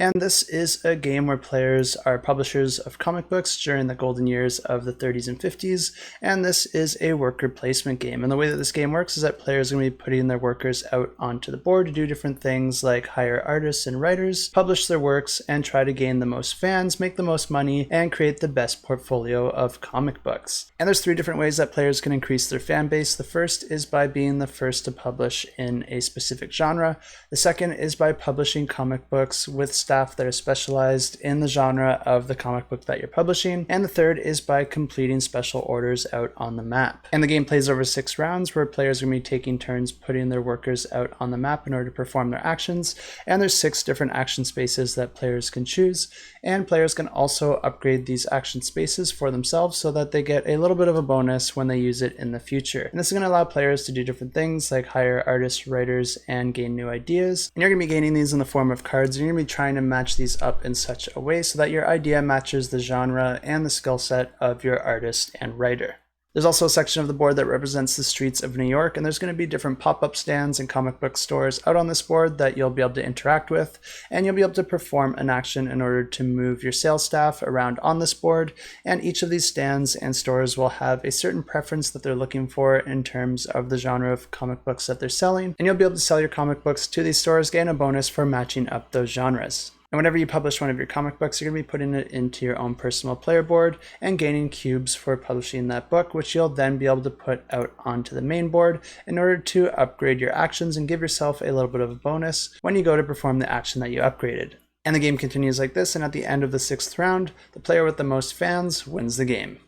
And this is a game where players are publishers of comic books during the golden years of the 30s and 50s, and this is a worker placement game. And the way that this game works is that players are going to be putting their workers out onto the board to do different things like hire artists and writers, publish their works, and try to gain the most fans, make the most money, and create the best portfolio of comic books. And there's 3 different ways that players can increase their fan base. The first is by being the first to publish in a specific genre. The second is by publishing comic books with staff that are specialized in the genre of the comic book that you're publishing. And the third is by completing special orders out on the map. And the game plays over 6 rounds where players are going to be taking turns putting their workers out on the map in order to perform their actions. And there's 6 different action spaces that players can choose. And players can also upgrade these action spaces for themselves so that they get a little bit of a bonus when they use it in the future. And this is going to allow players to do different things like hire artists, writers, and gain new ideas. And you're going to be gaining these in the form of cards, and you're going to be trying to match these up in such a way so that your idea matches the genre and the skill set of your artist and writer. There's also a section of the board that represents the streets of New York, and there's going to be different pop-up stands and comic book stores out on this board that you'll be able to interact with, and you'll be able to perform an action in order to move your sales staff around on this board. And each of these stands and stores will have a certain preference that they're looking for in terms of the genre of comic books that they're selling, and you'll be able to sell your comic books to these stores, gain a bonus for matching up those genres. And whenever you publish one of your comic books, you're going to be putting it into your own personal player board and gaining cubes for publishing that book, which you'll then be able to put out onto the main board in order to upgrade your actions and give yourself a little bit of a bonus when you go to perform the action that you upgraded. And the game continues like this, and at the end of the 6th round, the player with the most fans wins the game.